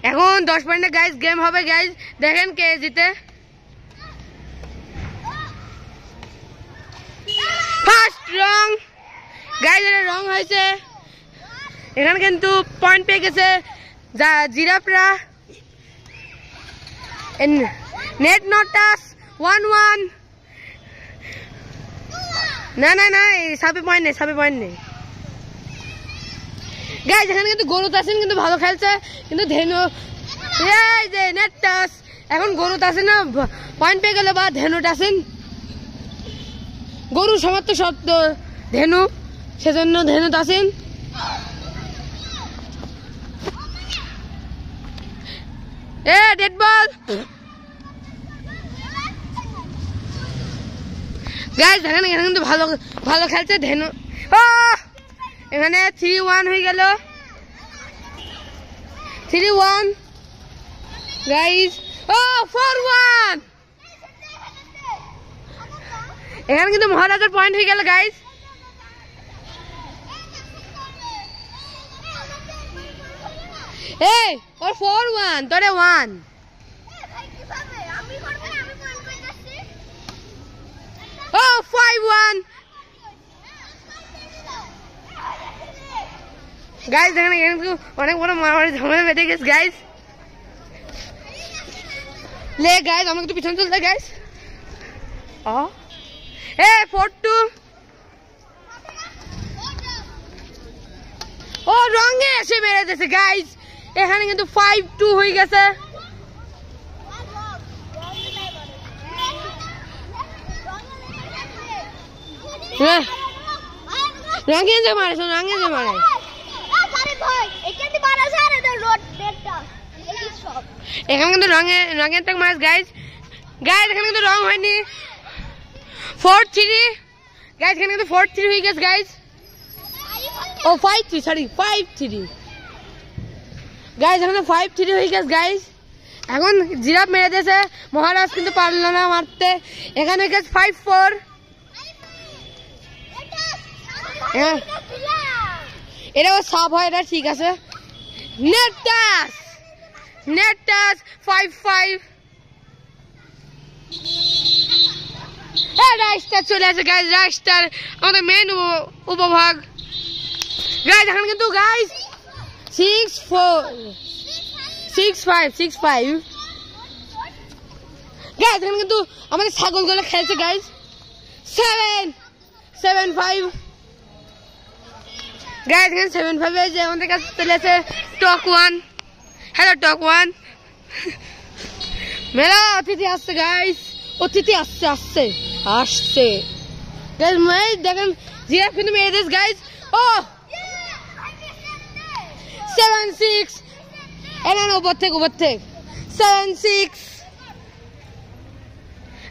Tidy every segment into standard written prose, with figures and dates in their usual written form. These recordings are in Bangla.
এখন 10 পয়েন্টে গাইস গেম হবে গাইস, দেখেন কে জিতে। ফার্স্ট রং গাইস, এটা রং হয়েছে। এখানে কিন্তু পয়েন্ট পেয়ে গেছে জিরাফরা। Net not touch 1-1। না না না, সাবে পয়েন্ট নেই গাইস। এখানে কিন্তু গরু তাসিন কিন্তু ভালো খেলছে, কিন্তু ধেনু এই যে নেট টাচ। এখন গরু তাসিন না পয়েন্ট পেয়ে গেল, বা ধেনু তাসিন। গরু সমর্থ শব্দ ধেনু, সেজন্য ধেনু তাসিন। ডেড বল গাইস। দেখেন এখানে কিন্তু ভালো খেলছে ধেনু। এখানে 3-1 হয়ে গেল, 3-1 গাইস। 4-1। এখানে কিন্তু মহারাজার পয়েন্ট হয়ে গেল গাইস। এই ওর 4-1 তোরে 1। ও 5-1 গাইস। দেখেন এখানে কিন্তু অনেক বড় মারামারি ঝামেলা বেঁধে গেছে গাইস। লে গাইস, আমরা একটু পিছনে চলতে গাইস। 4-2। ও রঙে এসে মেরে দিয়েছে গাইস। এখানে কিন্তু 5-2 হয়ে গেছে। রঙে যে মারে, রঙে যে মারে। এখানে কিন্তু রঙের তাক মাছ গাইস। এখানে কিন্তু রং হয়নি। 4-3 গাইস। এখানে কিন্তু 4-3 হয়ে গেছে গাইস। ও 5-3, সরি 5-3 গাইস। এখানে 5-3 হয়ে গেছে গাইস। এখন জিরাফ মেরে দিয়েছে, মহারাজ কিন্তু পারলো না মারতে। এখানে গেছে 5-4। এটাও সাপ হয়, এটা ঠিক আছে। Net touch 5-5। রাইস্টার চলে আসে গাইস। রাইস্টার আমাদের মেন উপভাগ গাইস। এখন কিন্তু গাইস 6-5 গাইস। এখন কিন্তু আমাদের ছাগলগুলো খেলছে গাইস। 7-5 গাইস। এখানে 7-5 যে আমাদের কাছে চলে আসে টক 1। Hello talk 1। মেলা অতিথি আসছে গাইস, অতিথি আসছে গাইস। দেখেন জিরাফ কিন্তু মেরে দিয়েছে গাইস। 7-6। এখানে উপর থেকে 7-6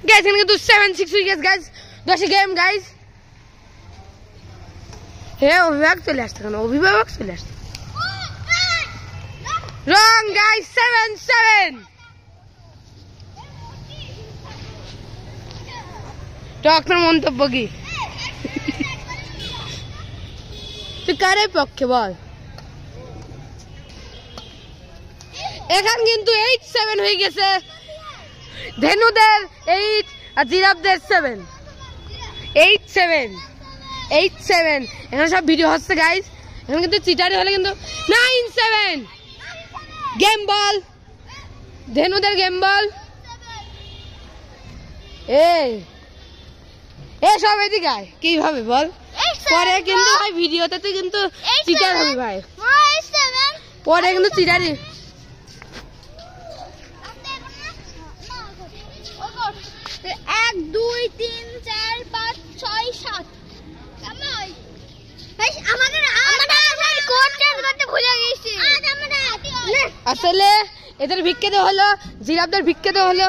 গাইস। এখানে কিন্তু 7-6 হয়ে গেছে গাইস। 10 game guys. অভিভাবক চলে আসছে, রং গাইস। 7-7 ডক্টর মন্তব্য কি তুই কারে পক্ষে বল। এখানে কিন্তু 8-7 হয়ে গেছে। ধেনুদের 8 আর জিরাফদের 7। 8-7 এখানে সব ভিডিও হচ্ছে গাইস। এখন কিন্তু চিটারি হলে কিন্তু 9-7 গেম বল, ধেনুদের গেম বল। সব এদিকে আয়, কিভাবে বল পরে কিন্তু ভাই ভিডিওতে তুই কিন্তু চিটার হবে ভাই, পরে কিন্তু চিটারি। 1 2 3 4 5 6 7 আসলে এদের ভিক্ষে দেওয়া হলো, জিরাফদের ভিক্ষে দেওয়া হলো।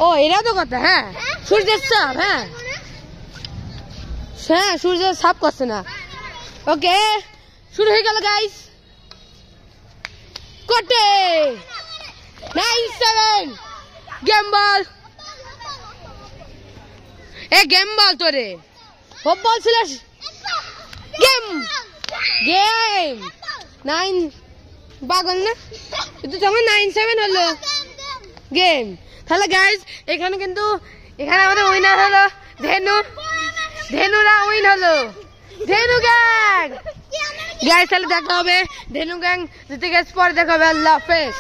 ও এরা তো কথা। হ্যাঁ সূর্যের সাপ। হ্যাঁ সূর্যের সাপ করছে না। ওকে শুরু হয়ে গেল গাইস। কোটে 9-7 গেম বল। গেম বল তোরে হোপ বল ছিল। গেম 9 পাগল না কিন্তু যখন 9-7 হলো গেম। তাহলে গাইজ এখানে কিন্তু এখানে আমাদের উইনার হলো ধেনু, ধেনুরা উইন হলো, ধেনু গ্যাং। গাইজ তাহলে দেখা হবে ধেনু গ্যাং জিতে গেছে, পরে দেখা হবে। আল্লাহ হাফেজ।